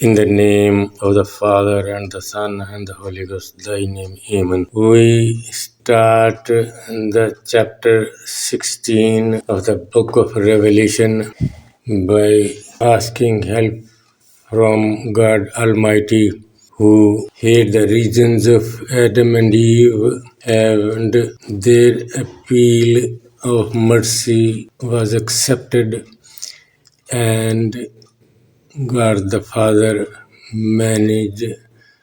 In the name of the Father, and the Son, and the Holy Ghost, thy name, Amen. We start the chapter 16 of the book of Revelation by asking help from God Almighty, who heard the reasons of Adam and Eve, and their appeal of mercy was accepted, and God the Father managed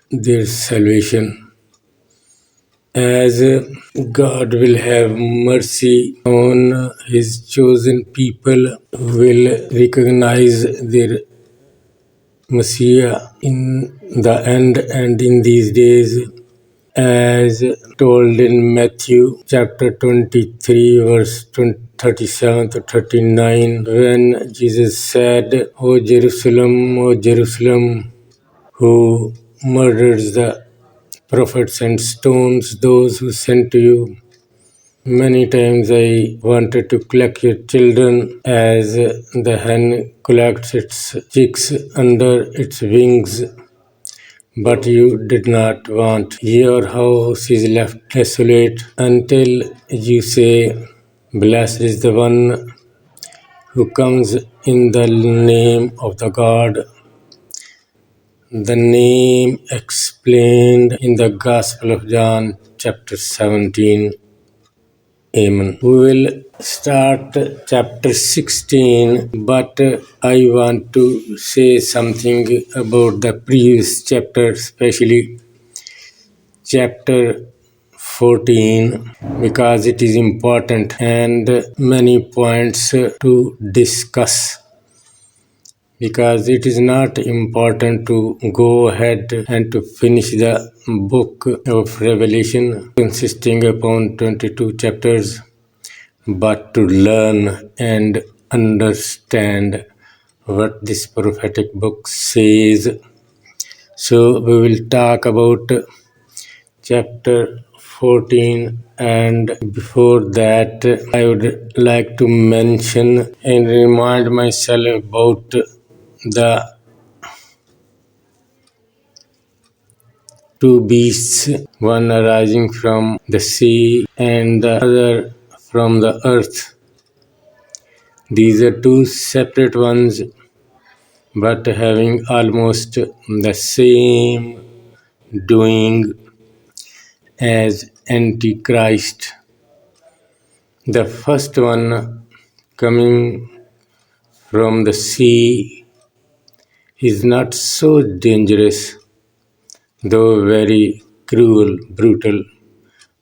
their salvation. As God will have mercy on His chosen people, will recognize their Messiah in the end and in these days, as told in Matthew chapter 23 verse 37 to 39, when Jesus said, O Jerusalem, who murders the prophets and stones those who sent to you. Many times I wanted to collect your children as the hen collects its chicks under its wings, but you did not want. Your house is left desolate until you say, Blessed is the one who comes in the name of the God. The name explained in the Gospel of John chapter 17. Amen. We will start chapter 16, but I want to say something about the previous chapter, especially chapter 14, because it is important and many points to discuss. Because it is not important to go ahead and to finish the book of Revelation consisting upon 22 chapters, but to learn and understand what this prophetic book says. So we will talk about chapter 14, and before that I would like to mention and remind myself about the two beasts, one arising from the sea and the other from the earth. These are two separate ones, but having almost the same doing as Antichrist. The first one coming from the sea is not so dangerous, though very cruel, brutal,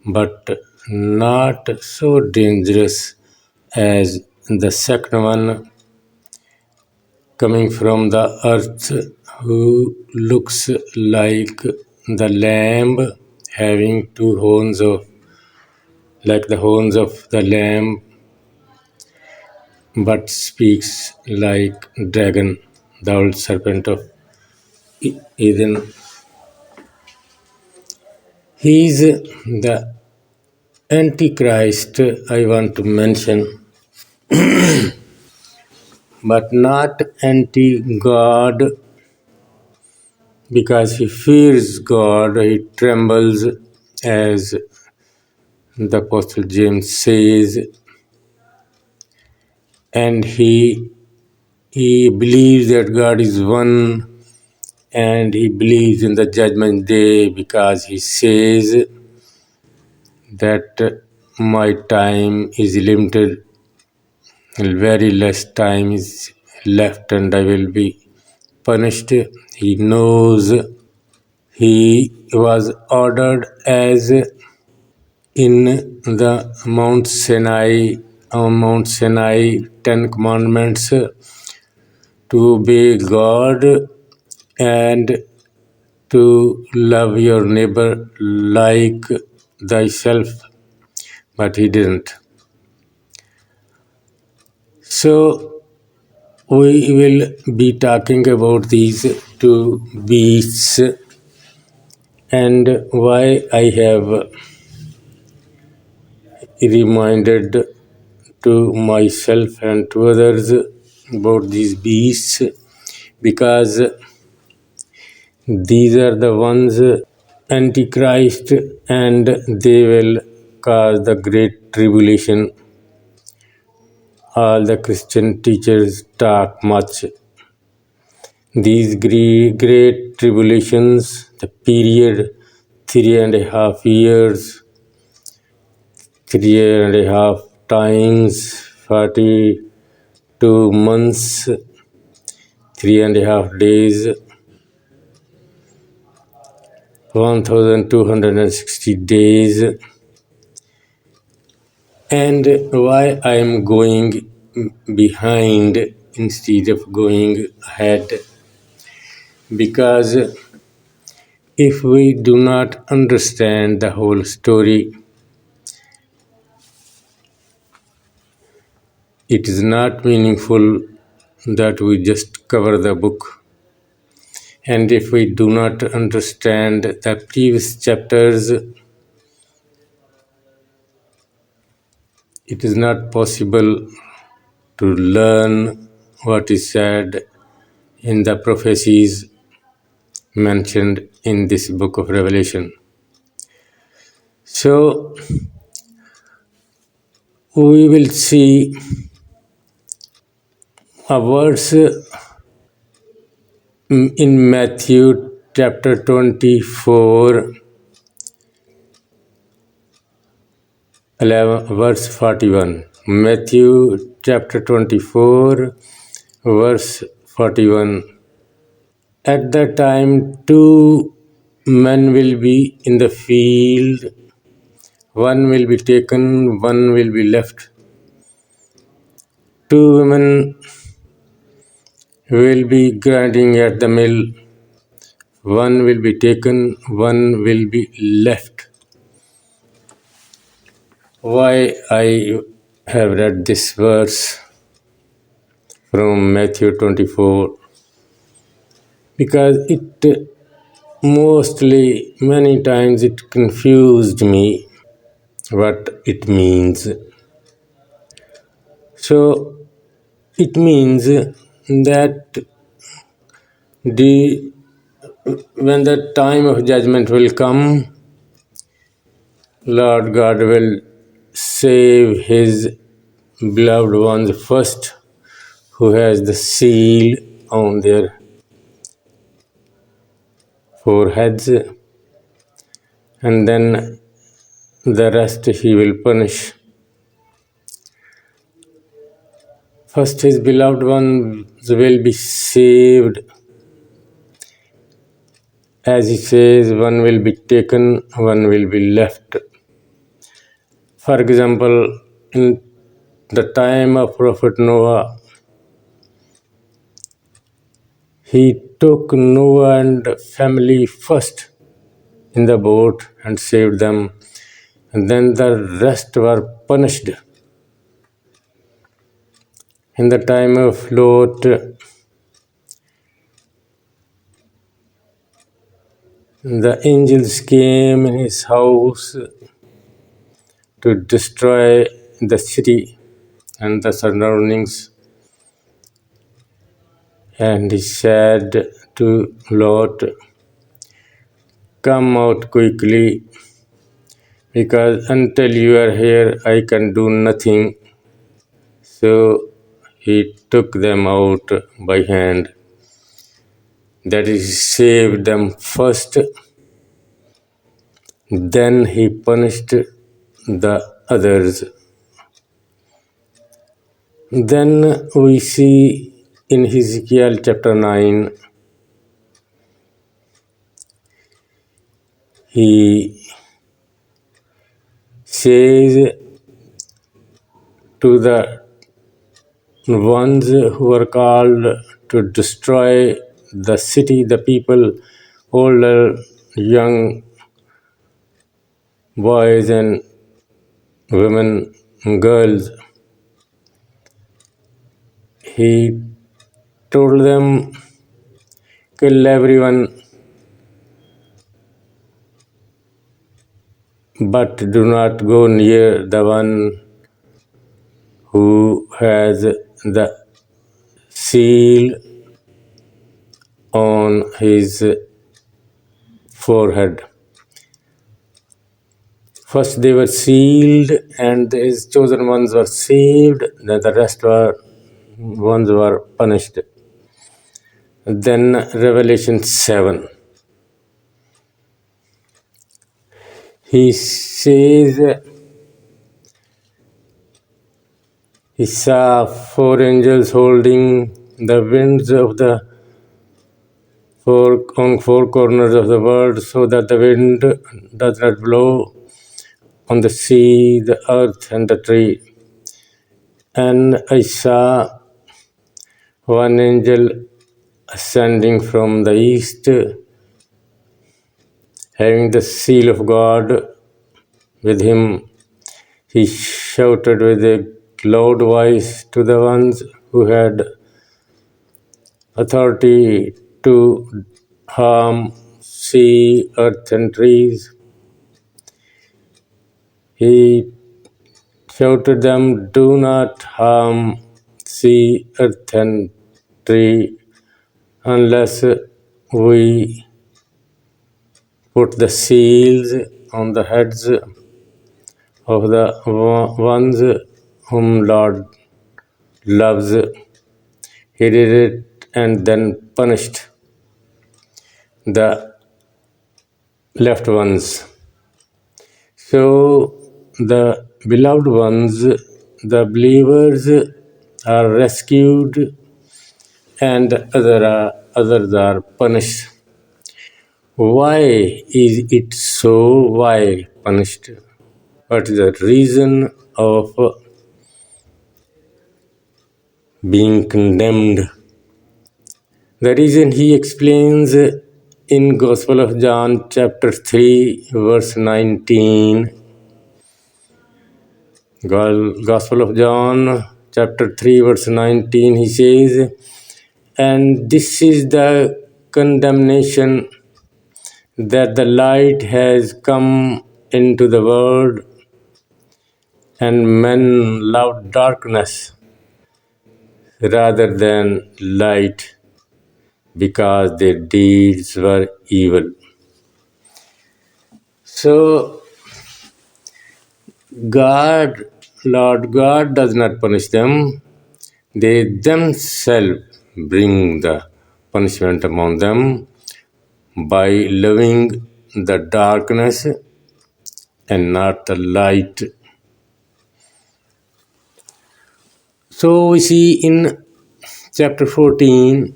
but not so dangerous as the second one coming from the earth, who looks like the lamb, having two horns like the horns of the lamb, but speaks like dragon, the old serpent of Eden. He is the Antichrist, I want to mention, but not anti-God, because he fears God, he trembles, as the Apostle James says, and he believes that God is one, and he believes in the judgment day, because he says that my time is limited, very less time is left, and I will be punished. He knows he was ordered as in the Mount Sinai 10 commandments to obey God and to love your neighbor like thyself, but he didn't. So we will be talking about these two beasts and why I have reminded to myself and to others about these beasts, because These are the ones Antichrist, and they will cause the great tribulation. All the Christian teachers talk much. These great tribulations, the period 3.5 years, 3.5 times, 42 months, 3.5 days, 1260 days. And why I am going behind instead of going ahead? Because if we do not understand the whole story, it is not meaningful that we just cover the book. And if we do not understand the previous chapters, it is not possible to learn what is said in the prophecies mentioned in this book of Revelation. So, we will see a verse in Matthew chapter 24, 11, verse 41. Matthew chapter 24, verse 41. At that time, two men will be in the field, one will be taken, one will be left. Two women will be grinding at the mill, one will be taken, one will be left. Why I have read this verse from Matthew 24? Because it mostly, many times, it confused me what it means. So, it means that the when the time of judgment will come, Lord God will save His beloved ones first, who has the seal on their foreheads, and then the rest He will punish. First, His beloved ones will be saved. As He says, one will be taken, one will be left. For example, in the time of Prophet Noah, he took Noah and family first in the boat and saved them, and then the rest were punished. In the time of Lot, the angels came in his house to destroy the city and the surroundings, and he said to Lot, "Come out quickly, because until you are here, I can do nothing." So he took them out by hand. That is, he saved them first, then he punished the others. Then we see in Ezekiel chapter 9, he says to the ones who are called to destroy the city, the people, older, young, boys and women, and girls, he told them, kill everyone, but do not go near the one who has the seal on his forehead. First they were sealed, and his chosen ones were saved, then the rest ones were punished. Then Revelation 7. He says he saw four angels holding the winds of the four corners of the world, so that the wind does not blow on the sea, the earth, and the tree. And I saw one angel ascending from the east, having the seal of God with him. He shouted with a loud voice to the ones who had authority to harm sea, earth, and trees. He shouted them, "Do not harm sea, earth, and tree unless we put the seals on the heads of the ones whom Lord loves." He did it and then punished the left ones. So the beloved ones, the believers, are rescued and others are punished. Why is it so? Why punished? What is the reason of being condemned? The reason he explains in Gospel of John chapter 3 verse 19. Gospel of John chapter 3 verse 19, he says, "And this is the condemnation, that the light has come into the world, and men love darkness rather than light, because their deeds were evil." So Lord God does not punish them. They themselves bring the punishment among them by loving the darkness and not the light. So we see in chapter 14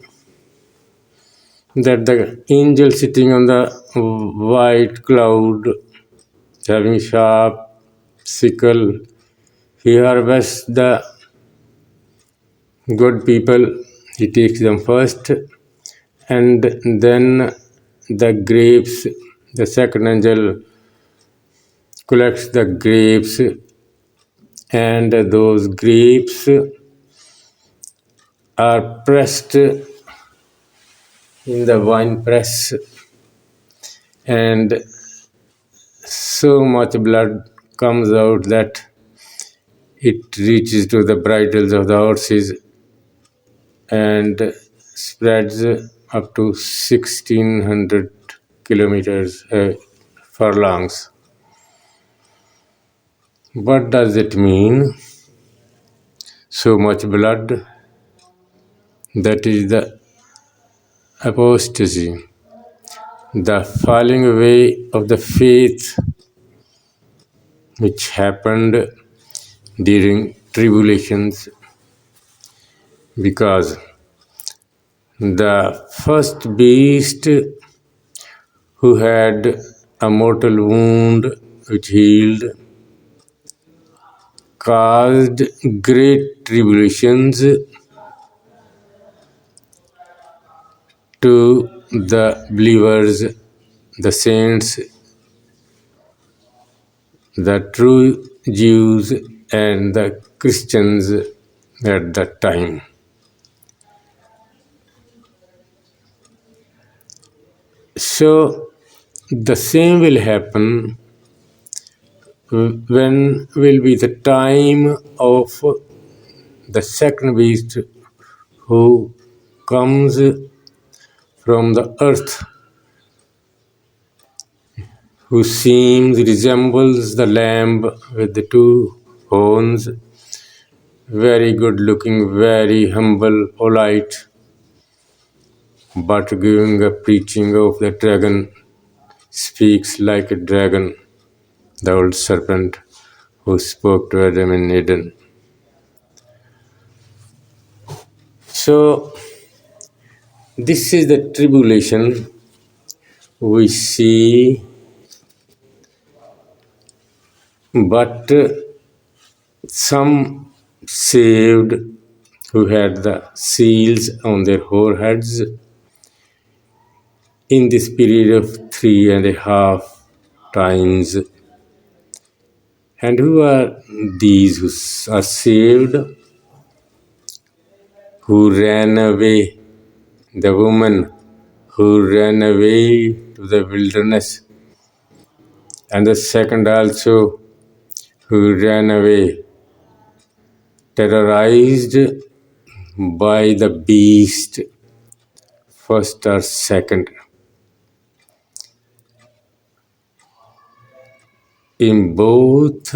that the angel sitting on the white cloud, having sharp sickle, he harvests the good people, he takes them first, and then the grapes, the second angel collects the grapes, and those grapes are pressed in the wine press, and so much blood comes out that it reaches to the bridles of the horses and spreads up to 1600 kilometers furlongs. What does it mean? So much blood? That is the apostasy, the falling away of the faith which happened during tribulations, because the first beast who had a mortal wound which healed caused great tribulations to the believers, the saints, the true Jews, and the Christians at that time. So the same will happen when will be the time of the second beast who comes from the earth who seems resembles the lamb with the two horns, very good looking, very humble, polite, but giving a preaching of the dragon, speaks like a dragon, the old serpent who spoke to Adam in Eden. So, this is the tribulation we see, but some saved who had the seals on their foreheads in this period of 3.5 times. And who are these who are saved? Who ran away, the woman who ran away to the wilderness, and the second also who ran away, terrorized by the beast, first or second. In both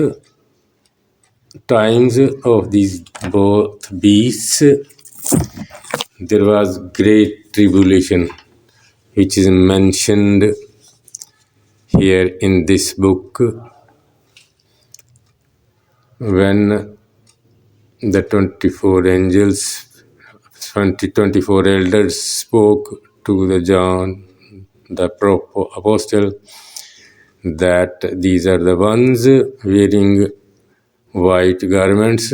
times of these both beasts, there was great tribulation, which is mentioned here in this book, when the 24 angels, 24 elders spoke to the John, the apostle, that these are the ones wearing white garments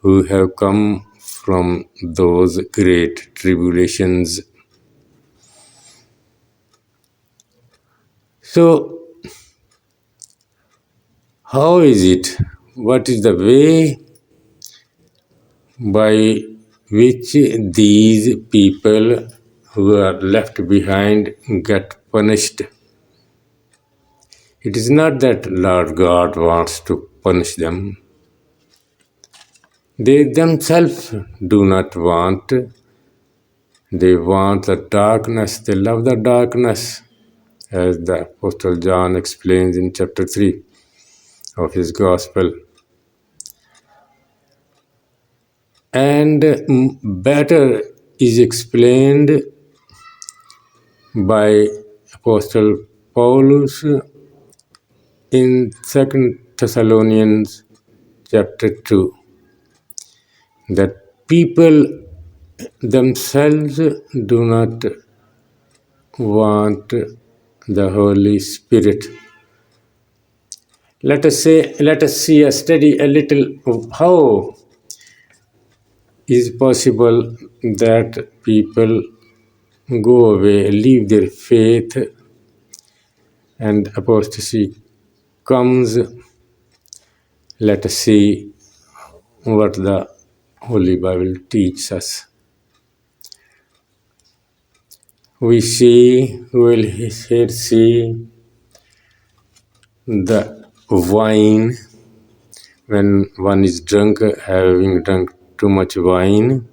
who have come from those great tribulations. So, how is it? What is the way by which these people who are left behind get punished? It is not that Lord God wants to punish them. They themselves do not want. They want the darkness. They love the darkness, as the Apostle John explains in chapter 3 of his Gospel. And better is explained by Apostle Paulus in 2 Thessalonians chapter 2, that people themselves do not want the Holy Spirit. Let us study a little of how is possible that people go away, leave their faith, and apostasy comes. Let us see what the Holy Bible teaches us. We will here see the wine. When one is drunk, having drunk too much wine,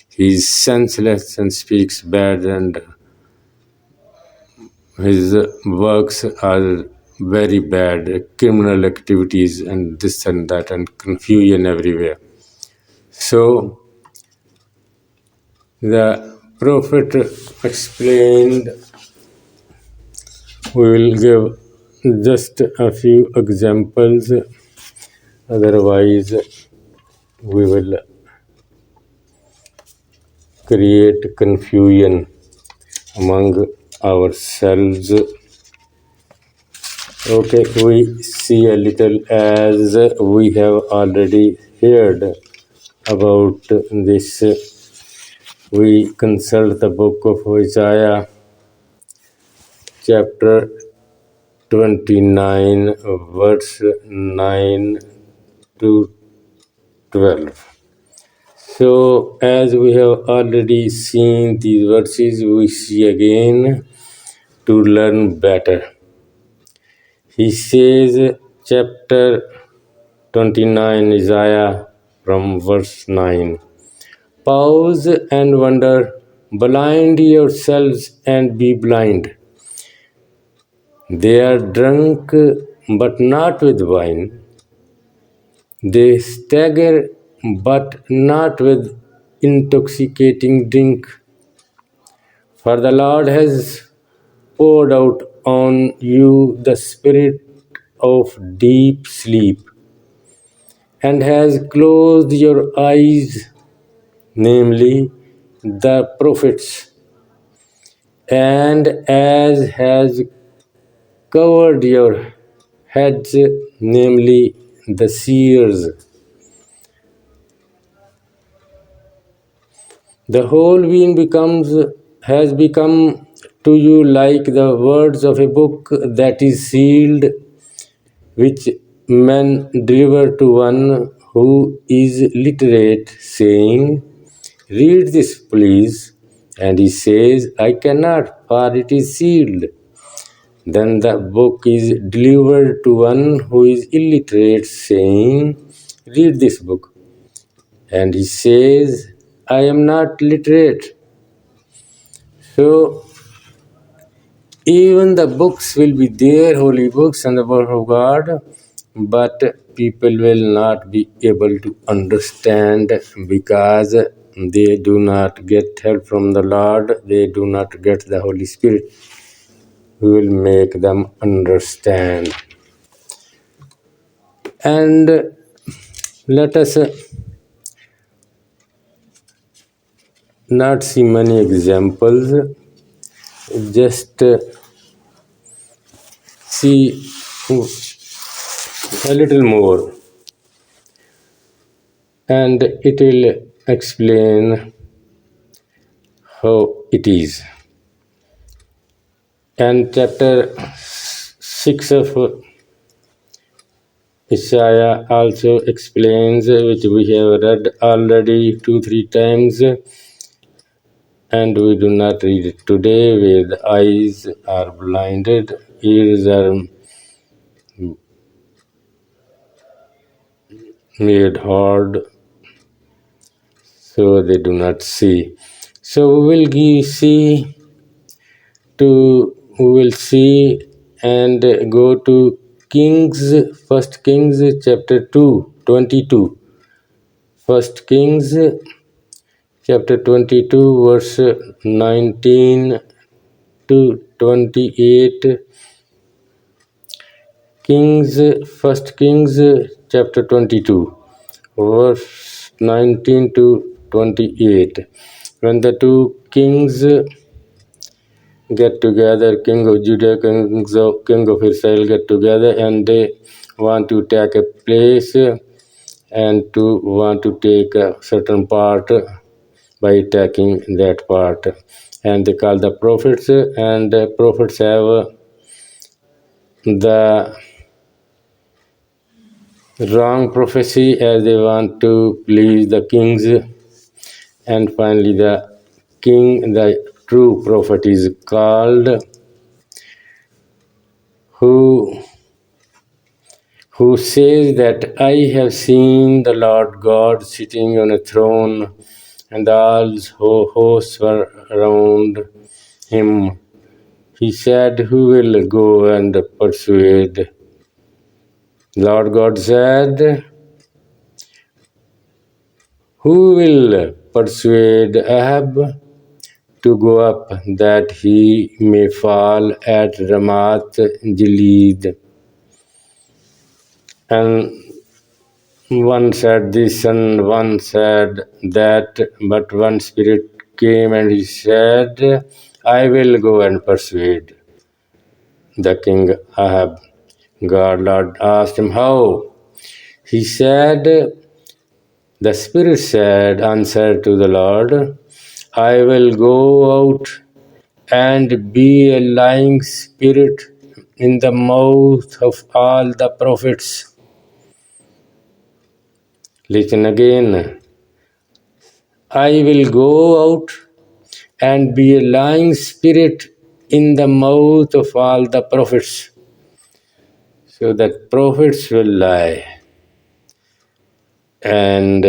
he is senseless and speaks bad, and his works are very bad, criminal activities and this and that, and confusion everywhere. So the Prophet explained, we will give just a few examples, otherwise we will create confusion among ourselves. Okay, we see a little, as we have already heard about this. We consult the book of Isaiah, chapter 29, verse 9 to 12. So, as we have already seen these verses, we see again to learn better. He says, chapter 29, Isaiah, from verse 9. Pause and wonder, blind yourselves and be blind. They are drunk, but not with wine. They stagger, but not with intoxicating drink. For the Lord has poured out on you the spirit of deep sleep, and has closed your eyes, namely the prophets, and as has covered your heads, namely the seers. The whole being has become to you like the words of a book that is sealed, which men deliver to one who is literate, saying, "Read this, please." And he says, "I cannot, for it is sealed." Then the book is delivered to one who is illiterate, saying, "Read this book." And he says, "I am not literate." So, even the books will be there, holy books and the word of God, but people will not be able to understand because they do not get help from the Lord, they do not get the Holy Spirit who will make them understand. And let us not see many examples, just see a little more, and it will explain how it is. And chapter 6 of Isaiah also explains, which we have read already 2-3 times, and we do not read it today, where the eyes are blinded, ears are made hard, so they do not see. So we will see and go to First Kings chapter 22. First Kings chapter 22, verse 19 to 28. First Kings chapter 22, verse 19 to 28. When the two kings get together, king of Judah, king of Israel get together, and they want to take a place and to want to take a certain part by attacking that part. And they call the prophets, and the prophets have the wrong prophecy as they want to please the kings. And finally the true prophet is called, who says that I have seen the Lord God sitting on a throne, and all hosts were around him. He said, "Who will go and persuade?" Lord God said, "Who will persuade Ahab to go up, that he may fall at Ramoth Gilead?" And one said this and one said that, but one spirit came and he said, "I will go and persuade the king Ahab." Lord asked him, "How?" He said, the spirit answered to the Lord, "I will go out and be a lying spirit in the mouth of all the prophets." Listen again. I will go out and be a lying spirit in the mouth of all the prophets, so that prophets will lie. And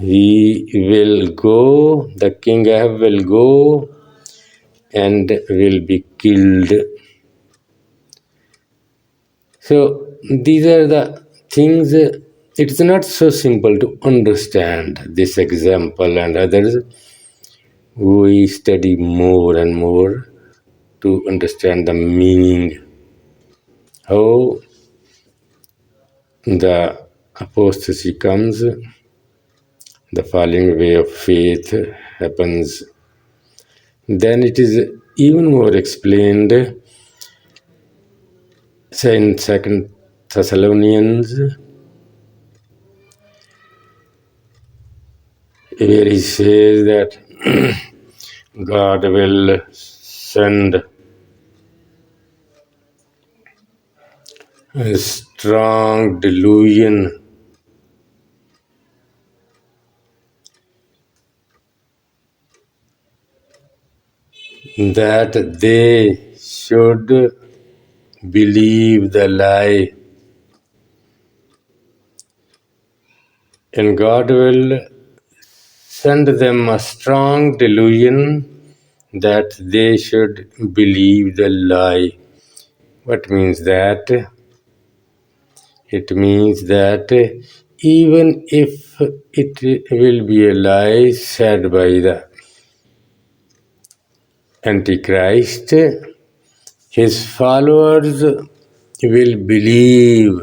he will go, the king Ahab will go and will be killed. So these are the things. It's not so simple to understand this example and others. We study more and more to understand the meaning, how the apostasy comes, the falling away of faith happens. Then it is even more explained, say in Second Thessalonians, where he says that God will send a strong delusion that they should believe the lie, and God will send them a strong delusion that they should believe the lie. What means that? It means that even if it will be a lie said by the Antichrist, his followers will believe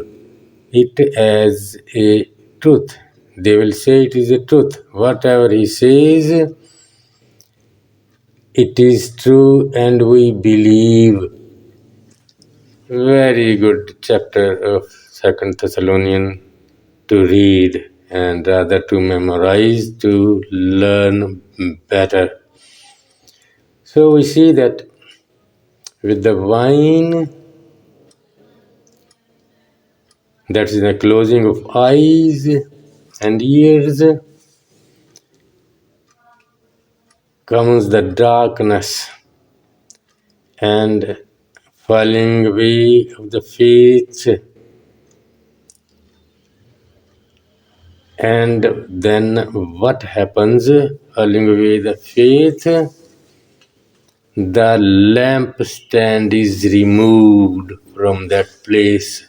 it as a truth. They will say it is a truth. Whatever he says, it is true and we believe. Very good chapter of Second Thessalonian to read and rather to memorize, to learn better. So we see that with the wine, that is the closing of eyes and ears, comes the darkness and falling away of the faith. And then what happens? Falling away the faith, the lampstand is removed from that place.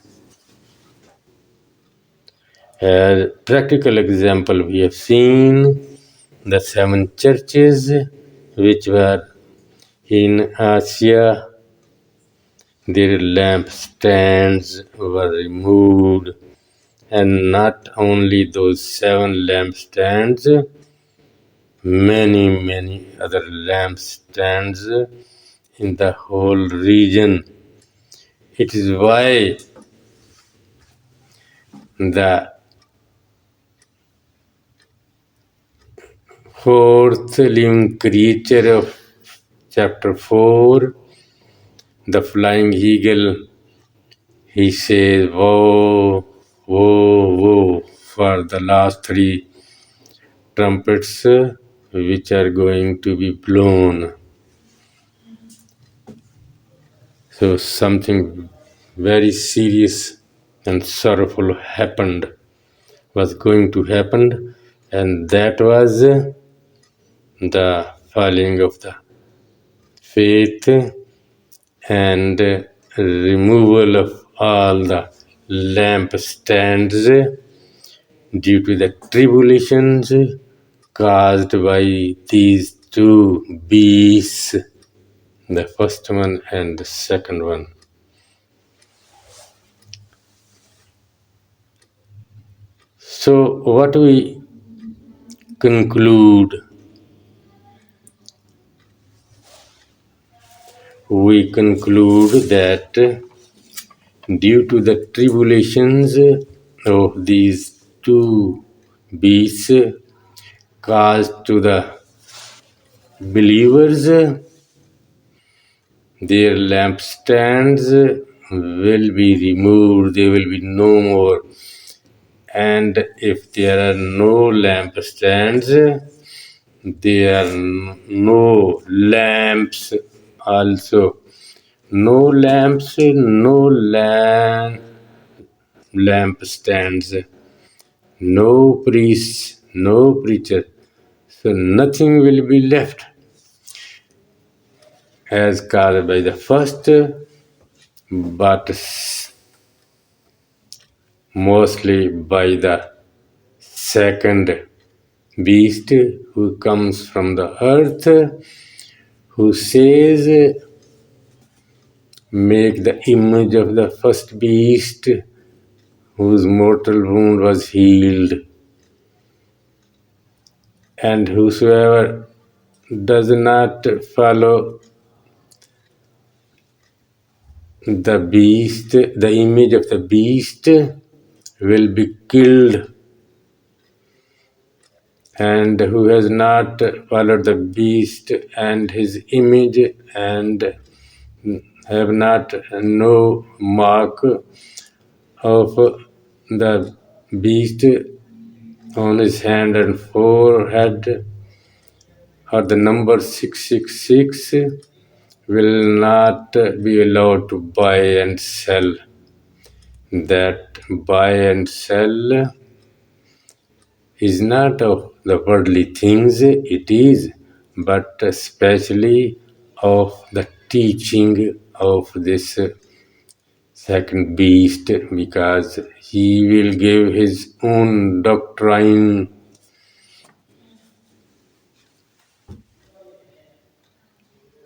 A practical example we have seen the 7 churches which were in Asia, their lampstands were removed, and not only those 7 lampstands, many other lampstands in the whole region. It is why the 4th living creature of chapter 4, the flying eagle, he says, woe, woe, woe, for the last 3 trumpets which are going to be blown. So something very serious and sorrowful was going to happen, and that was the falling of the faith and removal of all the lampstands due to the tribulations caused by these 2 beasts, the first one and the second one. So what we conclude? We conclude that due to the tribulations of these 2 beasts caused to the believers, their lampstands will be removed, they will be no more. And if there are no lampstands, there are no lamps also. No lamps, no lampstands, no priests, no preacher. So nothing will be left. as caused by the first, but mostly by the second beast who comes from the earth, who says, make the image of the first beast whose mortal wound was healed, and whosoever does not follow the beast, the image of the beast, will be killed, and who has not followed the beast and his image and have not no mark of the beast on his hand and forehead, or the number 666, will not be allowed to buy and sell. That buy and sell is not of the worldly things, it is, but especially of the teaching of this second beast, because he will give his own doctrine,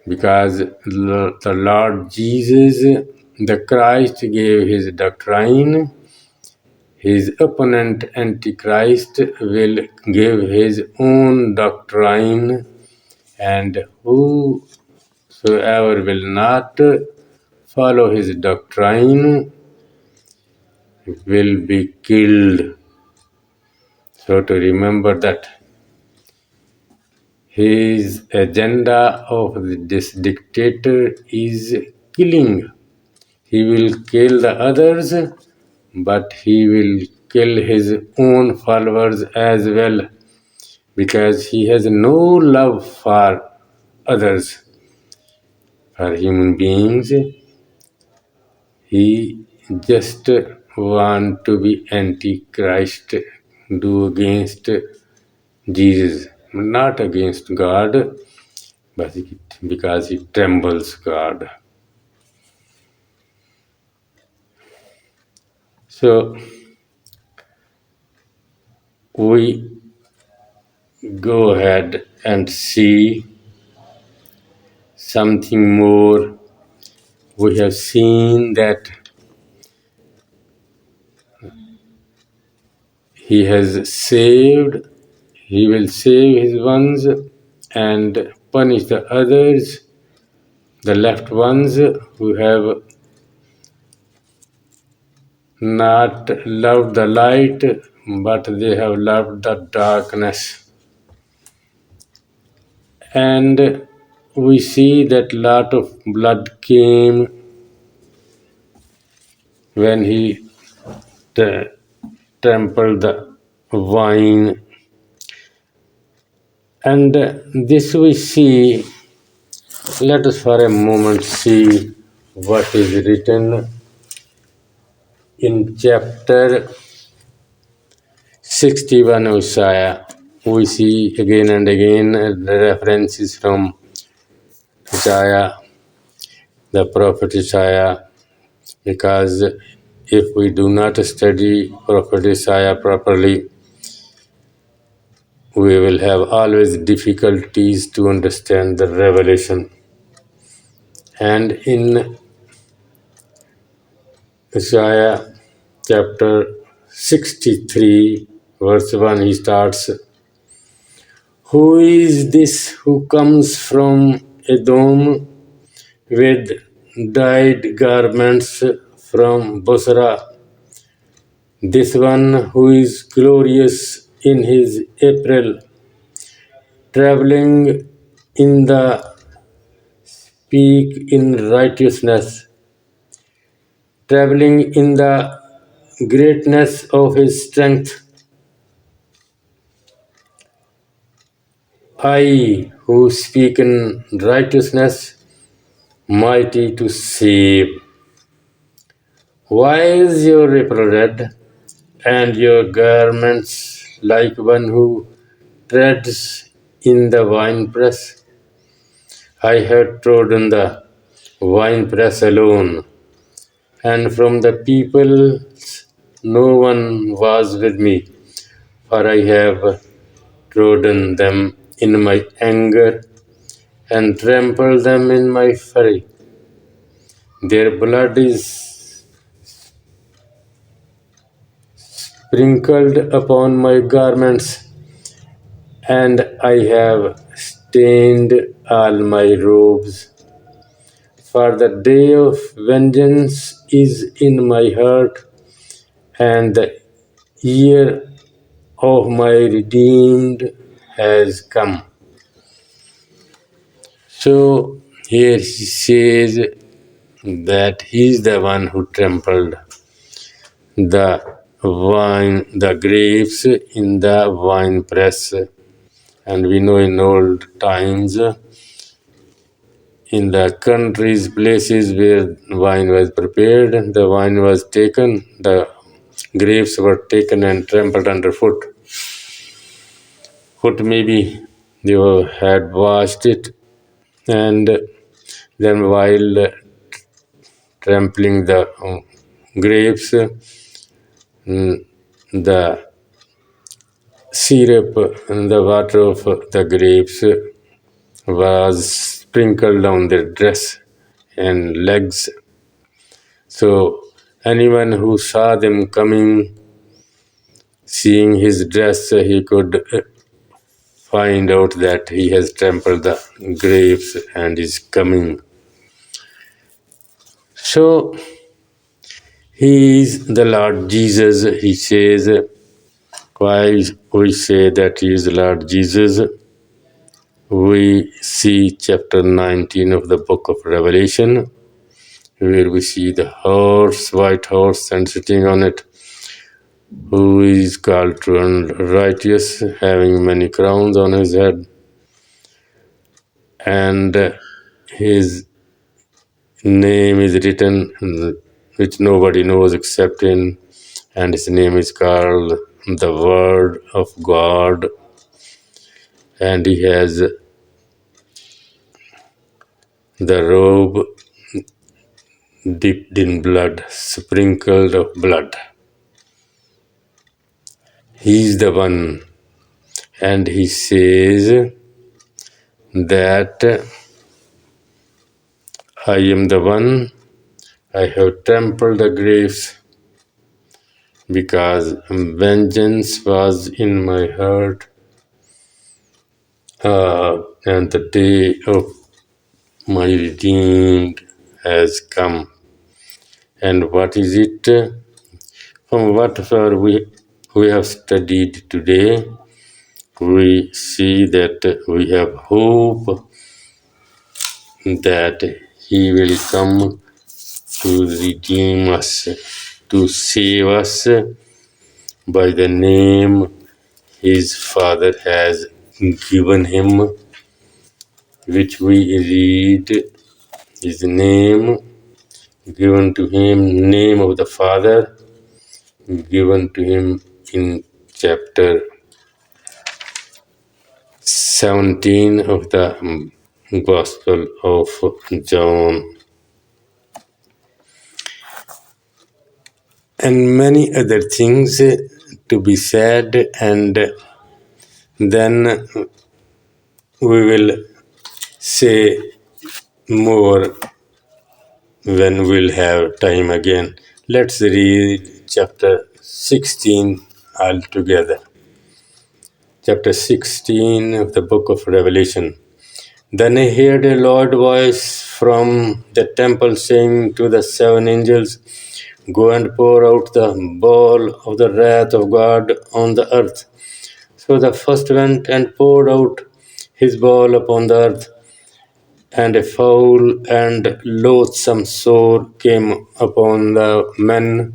because the Lord Jesus, the Christ, gave his doctrine. His opponent, Antichrist, will give his own doctrine, and whosoever will not follow his doctrine will be killed. So to remember that his agenda of this dictator is killing. He will kill the others, but he will kill his own followers as well, because he has no love for others, for human beings. He just want to be antichrist, do against Jesus, not against God, but because he trembles God. So we go ahead and see something more. We have seen that he has saved, he will save his ones and punish the others, the left ones who have not loved the light, but they have loved the darkness. And we see that lot of blood came when he trampled the vine. And this we see, let us for a moment see what is written in chapter 61 of Isaiah. We see again and again the references from Isaiah, the prophet Isaiah, because if we do not study prophet Isaiah properly, we will have always difficulties to understand the revelation. And in Isaiah chapter 63, verse 1, he starts, "Who is this who comes from Edom with dyed garments from Bosra? This one who is glorious in his apparel, traveling in the peak in righteousness, traveling in the greatness of his strength. I who speak in righteousness, mighty to save. Why is your apparel red, and your garments like one who treads in the winepress? I had trodden the winepress alone, and from the people no one was with me, for I have trodden them in my anger and trampled them in my fury. Their blood is sprinkled upon my garments, and I have stained all my robes. For the day of vengeance is in my heart, and the year of my redeemed has come. So here he says that he is the one who trampled the grapes in the wine press. And we know in old times, in the countries, places where wine was prepared, the wine was taken, the grapes were taken and trampled underfoot. Foot maybe they had washed it, and then while trampling the grapes, the syrup and the water of the grapes was sprinkled on their dress and legs. So anyone who saw them coming, seeing his dress, he could find out that he has trampled the grapes and is coming. So he is the Lord Jesus. He says, why we say that he is Lord Jesus? We see chapter 19 of the book of Revelation, where we see the horse, white horse, and sitting on it, who is called true and righteous, having many crowns on his head, and his name is written, which nobody knows except him, and his name is called the Word of God, and he has the robe dipped in blood, sprinkled of blood. He is the one, and he says that I am the one, I have trampled the graves, because vengeance was in my heart, and the day of my redeemed has come. And what is it? From whatever we have studied today, we see that we have hope that he will come to redeem us, to save us by the name his Father has given him, which we read his name given to him, name of the Father given to him in chapter 17 of the Gospel of John, and many other things to be said, and then we will say more when we'll have time again. Let's read chapter 16 altogether. Chapter 16 of the book of Revelation. Then I heard a loud voice from the temple saying to the seven angels, go and pour out the bowl of the wrath of God on the earth. So the first went and poured out his bowl upon the earth, and a foul and loathsome sore came upon the men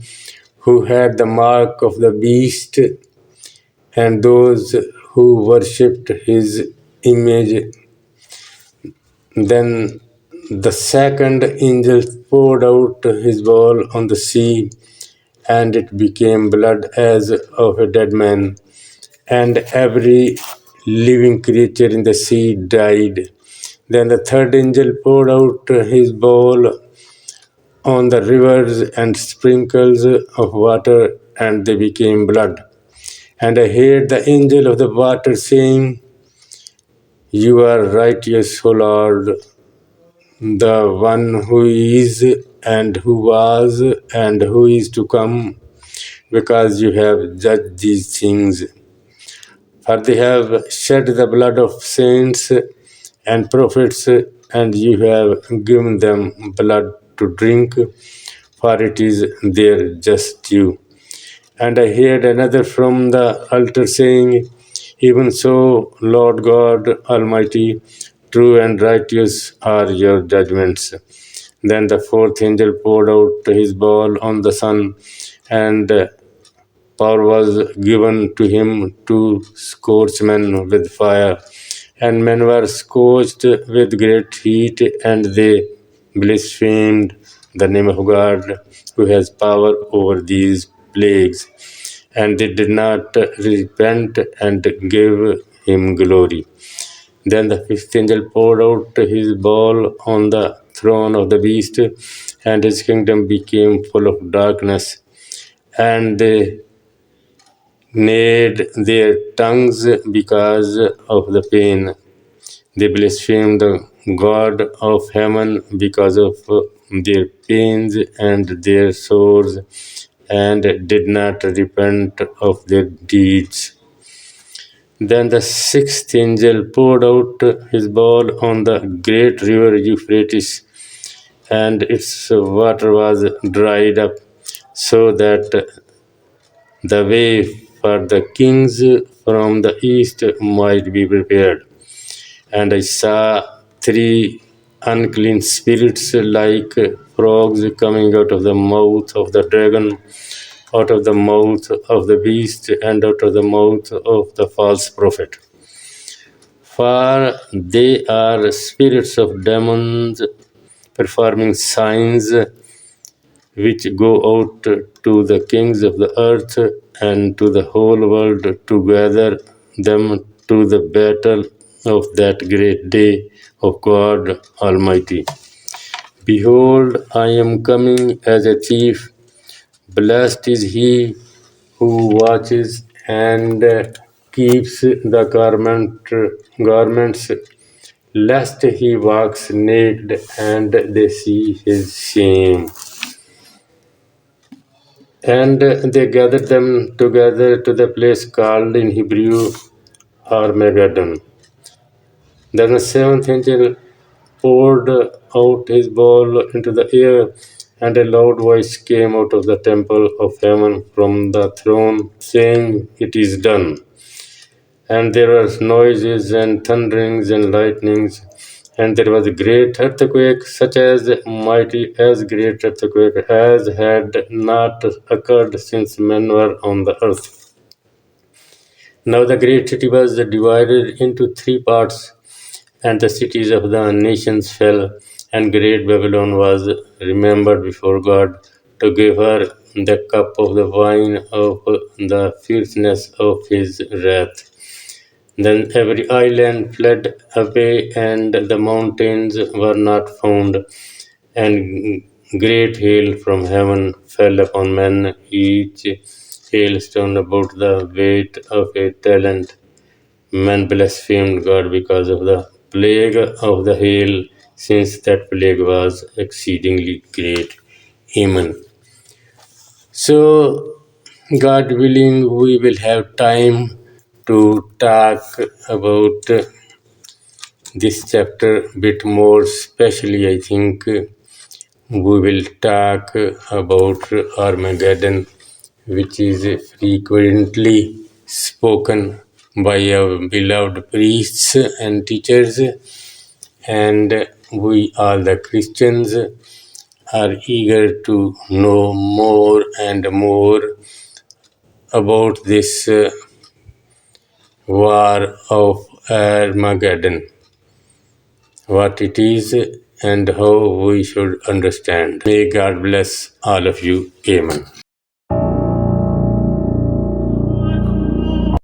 who had the mark of the beast, and those who worshipped his image. Then the second angel poured out his bowl on the sea, and it became blood as of a dead man, and every living creature in the sea died. Then the third angel poured out his bowl on the rivers and sprinkles of water, and they became blood. And I heard the angel of the water saying, "You are righteous, O Lord, the one who is, and who was, and who is to come, because you have judged these things. For they have shed the blood of saints and prophets, and you have given them blood to drink, for it is their just due." And I heard another from the altar saying, "Even so, Lord God Almighty, true and righteous are your judgments." Then the fourth angel poured out his bowl on the sun, and power was given to him to scorch men with fire. And men were scorched with great heat, and they blasphemed the name of God, who has power over these plagues. And they did not repent and give him glory. Then the fifth angel poured out his bowl on the throne of the beast, and his kingdom became full of darkness. And they gnawed their tongues because of the pain. They blasphemed the God of heaven because of their pains and their sores, and did not repent of their deeds. Then the sixth angel poured out his bowl on the great river Euphrates, and its water was dried up, so that the way for the kings from the east might be prepared. And I saw three unclean spirits like frogs coming out of the mouth of the dragon, out of the mouth of the beast, and out of the mouth of the false prophet. For they are spirits of demons performing signs, which go out to the kings of the earth and to the whole world to gather them to the battle of that great day of God Almighty. Behold, I am coming as a thief. Blessed is he who watches and keeps the garments, lest he walks naked and they see his shame. And they gathered them together to the place called in Hebrew Armageddon. Then the seventh angel poured out his bowl into the air, and a loud voice came out of the temple of heaven from the throne, saying, "It is done." And there were noises and thunderings and lightnings, and there was a great earthquake, such as mighty as great earthquake as had not occurred since men were on the earth. Now the great city was divided into three parts, and the cities of the nations fell, and great Babylon was remembered before God to give her the cup of the wine of the fierceness of his wrath. Then every island fled away, and the mountains were not found, and great hail from heaven fell upon men, each hailstone about the weight of a talent. Men blasphemed God because of the plague of the hail, since that plague was exceedingly great. Amen. So, God willing, we will have time to talk about this chapter a bit more. Especially, I think we will talk about Armageddon, which is frequently spoken by our beloved priests and teachers, and we all the Christians are eager to know more and more about this war of Armageddon, what it is and how we should understand. May God bless all of you. Amen.